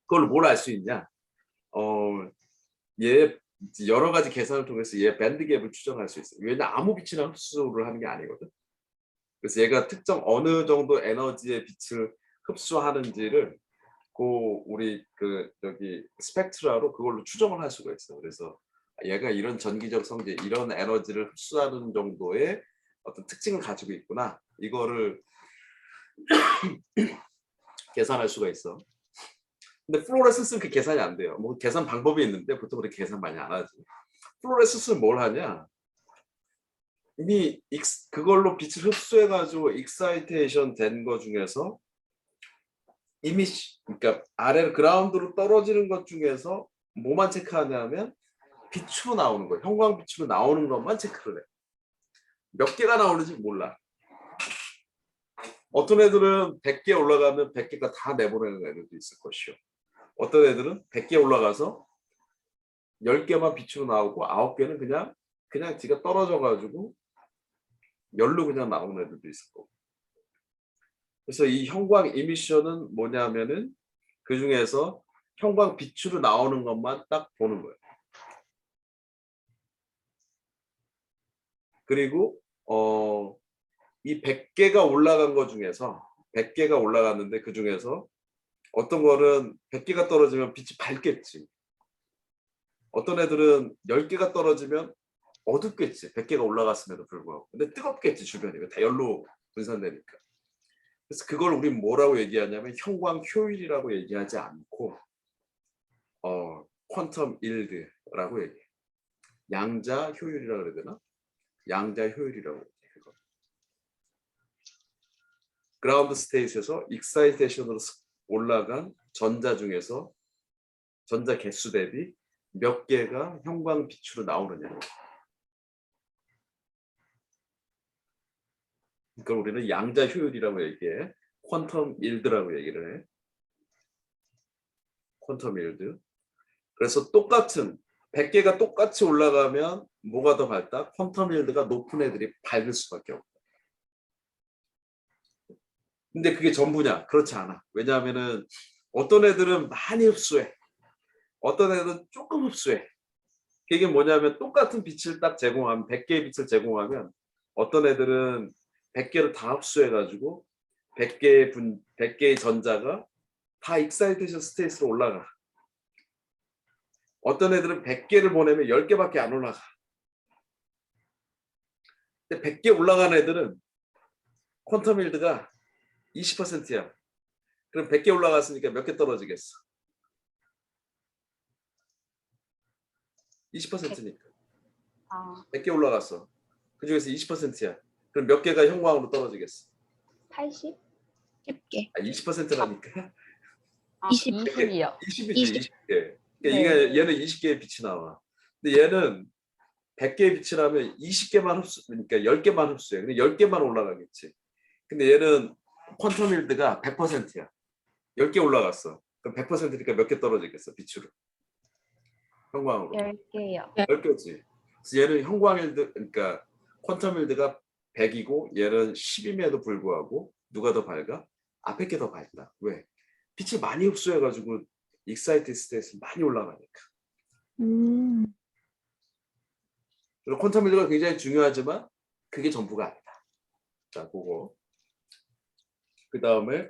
그걸 뭘 알 수 있냐? 얘 여러 가지 계산을 통해서 얘 밴드갭을 추정할 수 있어요. 왜냐 아무 빛이나 흡수를 하는 게 아니거든. 그래서 얘가 특정 어느 정도 에너지의 빛을 흡수하는지를 우리 여기 스펙트라로 그걸로 추정을 할 수가 있어. 그래서 얘가 이런 전기적 성질, 이런 에너지를 흡수하는 정도의 어떤 특징을 가지고 있구나. 이거를 계산할 수가 있어. 근데 플로레센스는 그 계산이 안 돼요. 뭐 계산 방법이 있는데 보통 그렇게 계산 많이 안 하지. 플로레센스는 뭘 하냐? 이미 그걸로 빛을 흡수해가지고 익사이테이션 된 거 중에서 이미 그러니까 아래로 그라운드로 떨어지는 것 중에서 뭐만 체크하냐면 빛으로 나오는 거예요. 형광빛으로 나오는 것만 체크를 해. 몇 개가 나오는지 몰라. 어떤 애들은 100개 올라가면 100개가 다 내보내는 애들도 있을 것이요. 어떤 애들은 100개 올라가서 10개만 빛으로 나오고 9개는 그냥 지가 떨어져가지고 열로 그냥 나오는 애들도 있을 거고. 그래서 이 형광 이미션은 뭐냐면은 그 중에서 형광 빛으로 나오는 것만 딱 보는 거예요. 그리고 이 100개가 올라간 것 중에서 100개가 올라갔는데 그 중에서 어떤 거는 100개가 떨어지면 빛이 밝겠지. 어떤 애들은 10개가 떨어지면 어둡겠지. 100개가 올라갔음에도 불구하고. 근데 뜨겁겠지 주변이. 다 열로 분산되니까. 그래서 그걸 우리 뭐라고 얘기하냐면 형광 효율이라고 얘기하지 않고 퀀텀 일드라고 얘기해. 양자 효율이라고 그래야 되나? 양자 효율이라고 얘기해. 그라운드 스테이트에서 익사이테이션으로 올라간 전자 중에서 전자 개수 대비 몇 개가 형광 빛으로 나오느냐. 그걸 우리는 양자 효율이라고 얘기해. 퀀텀 일드라고 얘기를 해. 퀀텀 일드. 그래서 똑같은 100개가 똑같이 올라가면 뭐가 더 밝다? 퀀텀 일드가 높은 애들이 밝을 수밖에 없다. 근데 그게 전부냐? 그렇지 않아. 왜냐하면은 어떤 애들은 많이 흡수해. 어떤 애들은 조금 흡수해. 그게 뭐냐면 똑같은 빛을 딱 제공하면 100개의 빛을 제공하면 어떤 애들은 100개를 다 흡수해가지고 100개의 전자가 다 익사이테이션 스테이트로 올라가. 어떤 애들은 100개를 보내면 10개밖에 안 올라가. 근데 100개 올라간 애들은 퀀텀 필드가 20%야. 그럼 100개 올라갔으니까 몇 개 떨어지겠어? 20%니까.
아,
100개 올라갔어. 그 중에서 20%야. 그럼 몇 개가 형광으로 떨어지겠어?
80?
10개.
아, 20%라니까.
아,
20.
20이요.
20이지,
20.
20개. 그러니까
네.
얘는 20개의 빛이 나와. 근데 얘는 100개의 빛이 나면 20개만 흡수, 그러니까 10개만 흡수해. 근데 10개만 올라가겠지. 근데 얘는 퀀텀 필드가 100%야. 10개 올라갔어. 그럼 100%니까 몇 개 떨어지겠어, 빛으로? 형광으로.
10개요.
10개지. 그래서 얘는 형광 필드, 그러니까 퀀텀 필드가 100이고 얘는 10임에도 불구하고 누가 더 밝아? 앞에 게 더 밝다. 왜? 빛을 많이 흡수해가지고 익사이티드 스테이트 많이 올라가니까. 그리고 퀀텀 필드가 굉장히 중요하지만 그게 전부가 아니다. 자, 그거. 그 다음에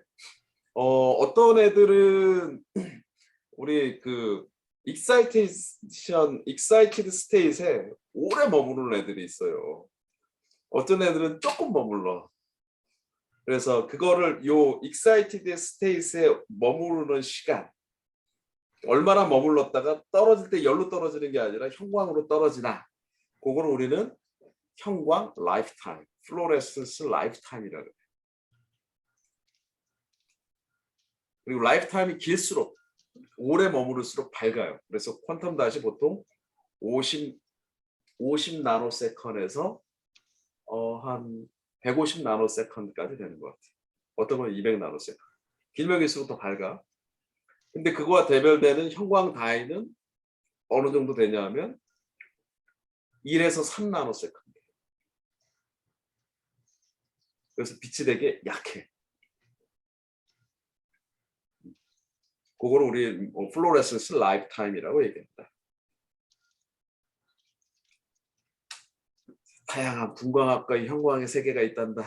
어떤 애들은 우리 그 익사이티드 스테이트에 오래 머무르는 애들이 있어요. 어떤 애들은 조금 머물러. 그래서 그거를 요 익사이티드 스테이트에 머무르는 시간 얼마나 머물렀다가 떨어질 때 열로 떨어지는 게 아니라 형광으로 떨어지나 그거를 우리는 형광 라이프타임, 플로레센스 라이프타임이라고 해요. 그리고 라이프타임이 길수록 오래 머무를수록 밝아요. 그래서 퀀텀 다시 보통 50 나노세컨에서 한 150 나노세컨까지 되는 것 같아요. 어떤 건 200 나노세컨. 길면 길수록 더 밝아. 근데 그거와 대별되는 형광 다이는 어느 정도 되냐면 1에서 3 나노세컨. 그래서 빛이 되게 약해. 그거를 우리 플로레센스 라이프타임이라고 얘기합니다. 다양한 분광학과 형광의 세계가 있단다.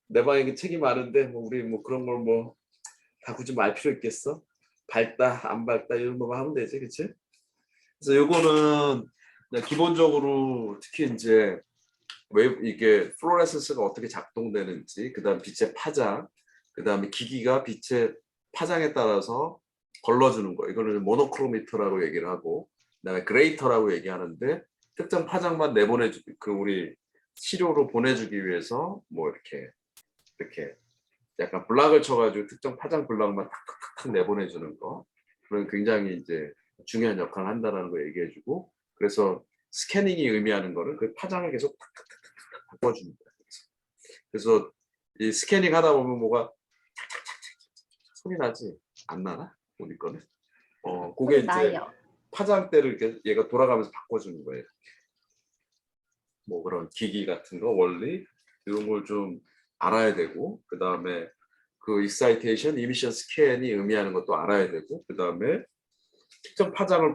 내 방에 책이 많은데 우리 그런 걸 다 굳이 말 필요 있겠어? 밝다 안 밝다 이런 거만 하면 되지, 그렇지? 그래서 요거는 기본적으로 특히 이제 왜 이게 플로레센스가 어떻게 작동되는지, 그다음 빛의 파장, 그다음에 기기가 빛의 파장에 따라서 걸러주는 거, 이거는 모노크로미터라고 얘기를 하고, 그다음에 그레이터라고 얘기하는데 특정 파장만 내보내주기, 그 우리 시료로 보내주기 위해서 이렇게 약간 블락을 쳐가지고 특정 파장 블락만 탁탁탁 내보내주는 거, 그런 굉장히 이제 중요한 역할을 한다는 거 얘기해주고, 그래서 스캐닝이 의미하는 거는 그 파장을 계속 탁탁탁탁 바꿔주는 거예요. 그래서 이 스캐닝 하다 보면 뭐가 소리 나지? 안 나나? 우리 거는? 그게 이제
나요.
파장대를 이렇게 얘가 돌아가면서 바꿔주는 거예요. 그런 기기 같은 거, 원리 이런 걸 좀 알아야 되고, 그 다음에 그 익사이테이션, 이미션 스캔이 의미하는 것도 알아야 되고, 그 다음에 특정 파장을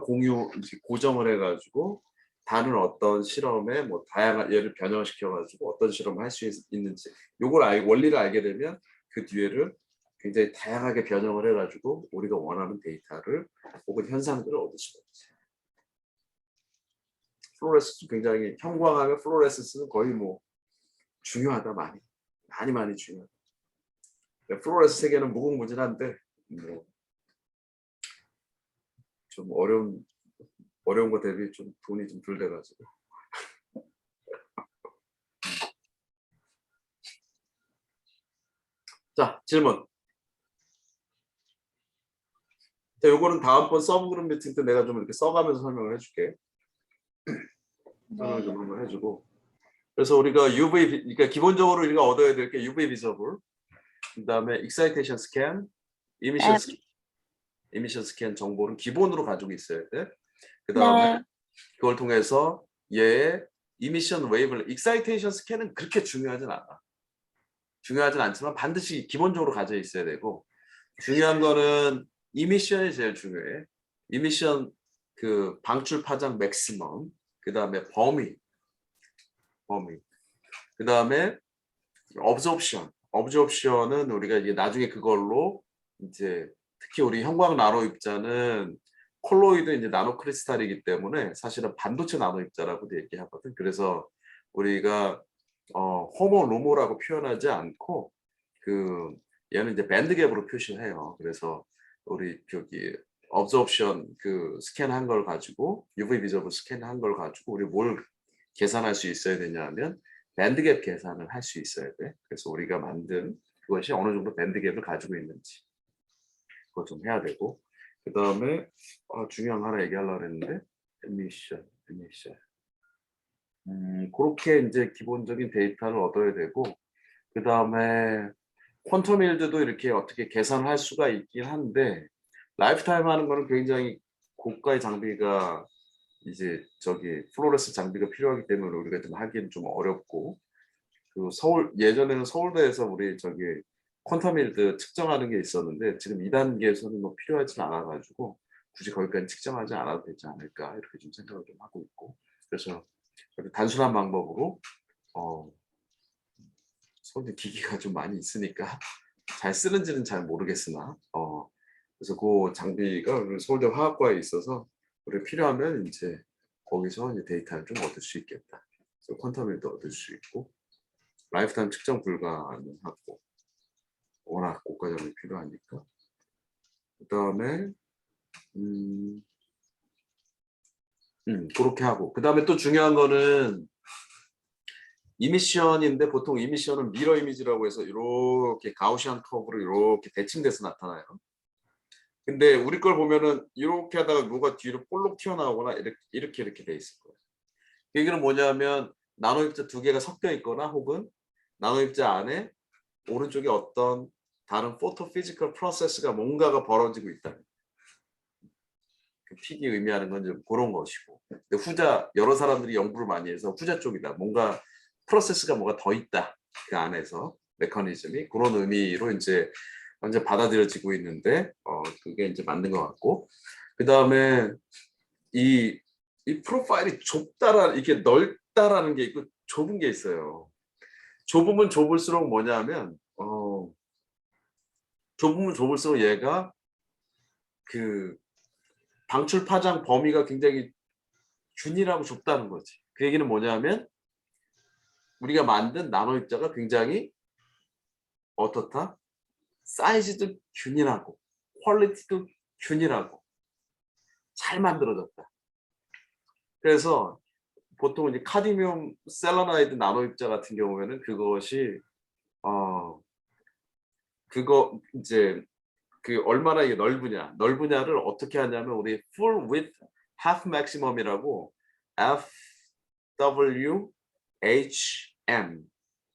고정을 해가지고 다른 어떤 실험에 다양한 얘를 변형시켜가지고 어떤 실험을 할 수 있는지, 요걸 원리를 알게 되면 그 뒤에를 굉장히 다양하게 변형을 해가지고 우리가 원하는 데이터를 혹은 현상들을 얻을 수가 있어요. 플로레센스 굉장히, 형광하면 플로레센스는 거의 중요하다. 많이 중요하다. 플로레스 세계는 무궁무진한데 좀 어려운 거 대비 좀 돈이 좀 덜 돼가지고. 자, 질문. 자, 요거는 다음번 서브그룹 미팅 때 내가 좀 이렇게 써가면서 설명을 해줄게. 설명을 좀 한번 해주고. 그래서 우리가 그러니까 기본적으로 우리가 얻어야 될 게 UV 비저블, 그 다음에 익사이테이션 스캔, 이미션 스캔, 정보는 기본으로 가지고 있어야 돼. 그 다음에
네.
그걸 통해서 얘의 이미션 웨이브를 익사이테이션 스캔은 그렇게 중요하진 않아. 중요하진 않지만 반드시 기본적으로 가져 있어야 되고 중요한 거는 이미션이 제일 중요해. 이미션 그 방출 파장 맥시멈, 그 다음에 범위, 그 다음에 obsorption은 우리가 이제 나중에 그걸로 이제 특히 우리 형광 나노 입자는 콜로이드 이제 나노 크리스탈이기 때문에 사실은 반도체 나노 입자라고도 얘기하거든. 그래서 우리가 호모 루모라고 표현하지 않고 그 얘는 이제 밴드갭으로 표시해요. 그래서 우리 저기 obsorption 그 스캔한 걸 가지고 UV 비저블 스캔한 걸 가지고 우리 뭘 계산할 수 있어야 되냐면 밴드갭 계산을 할 수 있어야 돼. 그래서 우리가 만든 그것이 어느 정도 밴드갭을 가지고 있는지 그거 좀 해야 되고 그 다음에 중요한 거 하나 얘기하려고 했는데 에미션 그렇게 이제 기본적인 데이터를 얻어야 되고 그 다음에 퀀텀 일드도 이렇게 어떻게 계산할 수가 있긴 한데 라이프타임 하는 거는 굉장히 고가의 장비가 이제 저기 플로레스 장비가 필요하기 때문에 우리가 좀 하기는 좀 어렵고 그 예전에는 서울대에서 우리 저기 퀀텀 일드 측정하는 게 있었는데 지금 2단계에서는 뭐 필요하진 않아가지고 굳이 거기까지 측정하지 않아도 되지 않을까 이렇게 좀 생각을 좀 하고 있고 그래서 단순한 방법으로 서울대 기기가 좀 많이 있으니까 잘 쓰는지는 잘 모르겠으나 그래서 그 장비가 서울대 화학과에 있어서 우리 필요하면 이제 거기서 이제 데이터를 좀 얻을 수 있겠다. 그래서 퀀텀일도 얻을 수 있고 라이프타임 측정 불가능하고 워낙 고가 장비 필요하니까 그 다음에 그렇게 하고 그 다음에 또 중요한 거는 이미션인데 보통 이미션은 미러 이미지라고 해서 이렇게 가우시안 커브로 이렇게 대칭돼서 나타나요. 근데 우리 걸 보면은 이렇게 하다가 뭐가 뒤로 볼록 튀어나오거나 이렇게 돼 있을 거예요. 그 얘기는 뭐냐면 나노 입자 두 개가 섞여 있거나 혹은 나노 입자 안에 오른쪽에 어떤 다른 포토 피지컬 프로세스가 뭔가가 벌어지고 있다. 그 픽이 의미하는 건 좀 그런 것이고. 근데 후자 여러 사람들이 연구를 많이 해서 후자 쪽이다. 뭔가 프로세스가 뭐가 더 있다. 그 안에서 메커니즘이 그런 의미로 이제 완전 받아들여지고 있는데 그게 이제 맞는 것 같고 그 다음에 이 프로파일이 이게 넓다라는 게 있고 좁은 게 있어요. 좁으면 좁을수록 뭐냐면 좁으면 좁을수록 얘가 그 방출 파장 범위가 굉장히 균일하고 좁다는 거지. 그 얘기는 뭐냐면 우리가 만든 나노 입자가 굉장히 어떻다? 사이즈도 균일하고 퀄리티도 균일하고 잘 만들어졌다. 그래서 보통 이제 카드뮴 셀러나이드 나노 입자 같은 경우에는 그것이 그거 이제 그 얼마나 이게 넓으냐를 어떻게 하냐면 우리 full width half maximum이라고 FWHM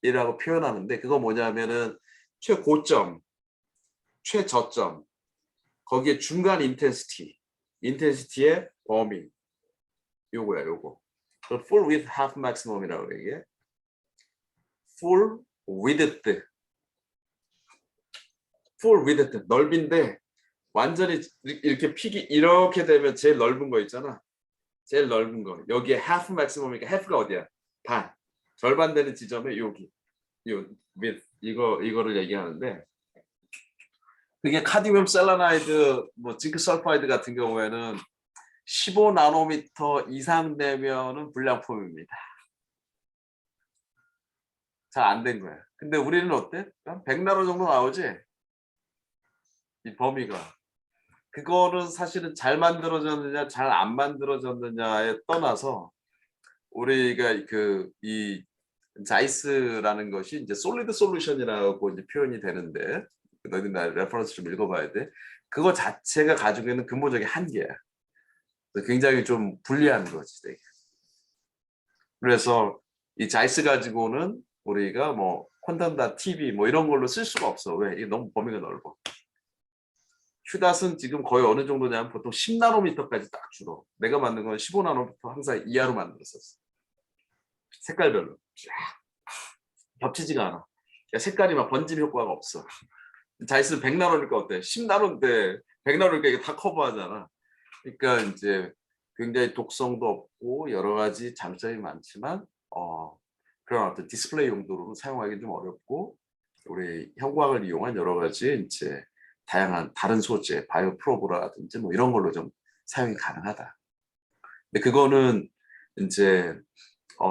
이라고 표현하는데 그거 뭐냐면은 최고점, 최저점, 거기에 중간 인텐시티의 범위 요거야 요거. full width half maximum이라고 얘기해. full width 넓인데 완전히 이렇게 픽이 이렇게 되면 제일 넓은 거 있잖아. 제일 넓은 거 여기에 half maximum이니까 half가 어디야? 반. 절반 되는 지점에 여기 요 width 이거를 얘기하는데 그게 카드뮴 셀러나이드 뭐 징크 설파이드 같은 경우에는 15 나노미터 이상 되면은 불량품입니다. 잘 안 된 거야. 근데 우리는 어때? 100 나노 정도 나오지? 이 범위가. 그거는 사실은 잘 만들어졌느냐 잘 안 만들어졌느냐에 떠나서 우리가 이 자이스라는 것이 이제 솔리드 솔루션이라고 이제 표현이 되는데 너희들 나 레퍼런스 좀 읽어봐야 돼. 그거 자체가 가지고 있는 근본적인 한계야. 굉장히 좀 불리한 거지. 되게. 그래서 이 자이스 가지고는 우리가 뭐 퀀텀다 TV 뭐 이런 걸로 쓸 수가 없어. 왜? 이게 너무 범위가 넓어. 큐닷은 지금 거의 어느 정도냐면 보통 10나노미터까지 딱 줄어. 내가 만든 건 15나노미터 항상 이하로 만들었었어. 색깔별로. 쫙 겹치지가 않아. 그러니까 색깔이 막 번짐 효과가 없어. 잘 쓰면 100나노니까 어때? 10나노인데 100나노니까 이게 다 커버하잖아. 그러니까 이제 굉장히 독성도 없고 여러 가지 장점이 많지만 그런 어떤 디스플레이 용도로 사용하기 좀 어렵고 우리 형광을 이용한 여러 가지 이제 다양한 다른 소재, 바이오 프로브라든지 뭐 이런 걸로 좀 사용이 가능하다. 근데 그거는 이제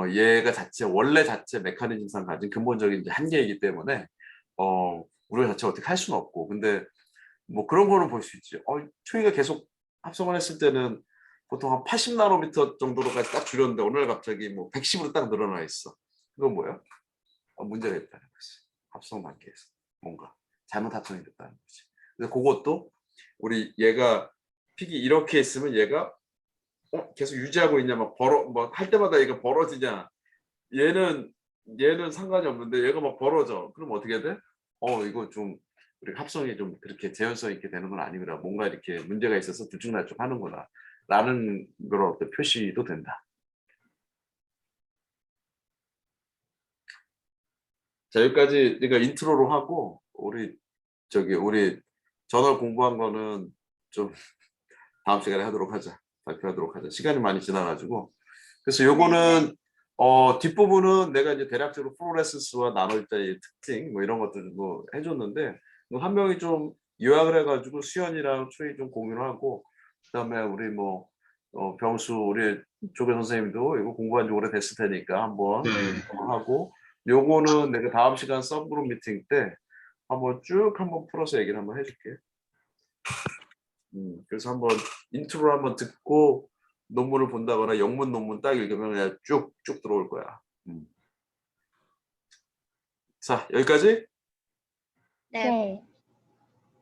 얘가 원래 자체 메커니즘상 가진 근본적인 이제 한계이기 때문에 우리가 자체 어떻게 할 수는 없고 근데 뭐 그런 거는 볼 수 있지. 초이가 계속 합성을 했을 때는 보통 한 80나노미터 정도로까지 딱 줄였는데 오늘 갑자기 뭐 110으로 딱 늘어나 있어. 그건 뭐야? 문제가 있다는 거지. 합성 단계에서 뭔가 잘못 합성이 됐다는 거지. 근데 그것도 우리 얘가 픽이 이렇게 있으면 얘가 계속 유지하고 있냐 막 뭐 할 때마다 얘가 벌어지냐 얘는 상관이 없는데 얘가 막 벌어져. 그럼 어떻게 돼? 이거 좀 우리 합성이 좀 그렇게 재현성 있게 되는 건 아니구나. 뭔가 이렇게 문제가 있어서 들쭉날쭉 하는구나. 라는 그런 어떤 표시도 된다. 자, 여기까지 그러니까 인트로로 하고 우리 저널 공부한 거는 좀 다음 시간에 하도록 하자. 발표하도록 하자. 시간이 많이 지나가지고. 그래서 요거는 뒷부분은 내가 이제 대략적으로 플로레센스와 나노입자의 특징 뭐 이런 것들 뭐 해줬는데 한 명이 좀 요약을 해가지고 수연이랑 초이 좀 공유를 하고 그다음에 우리 뭐 병수 우리 조교 선생님도 이거 공부한 지 오래됐을 테니까 한번
네.
하고 요거는 내가 다음 시간 서브그룹 미팅 때 한번 풀어서 얘기를 한번 해줄게. 그래서 한번 인트로를 한번 듣고 논문을 본다거나 영문 논문 딱 읽으면 그냥 쭉쭉 들어올 거야. 자, 여기까지?
네.
네.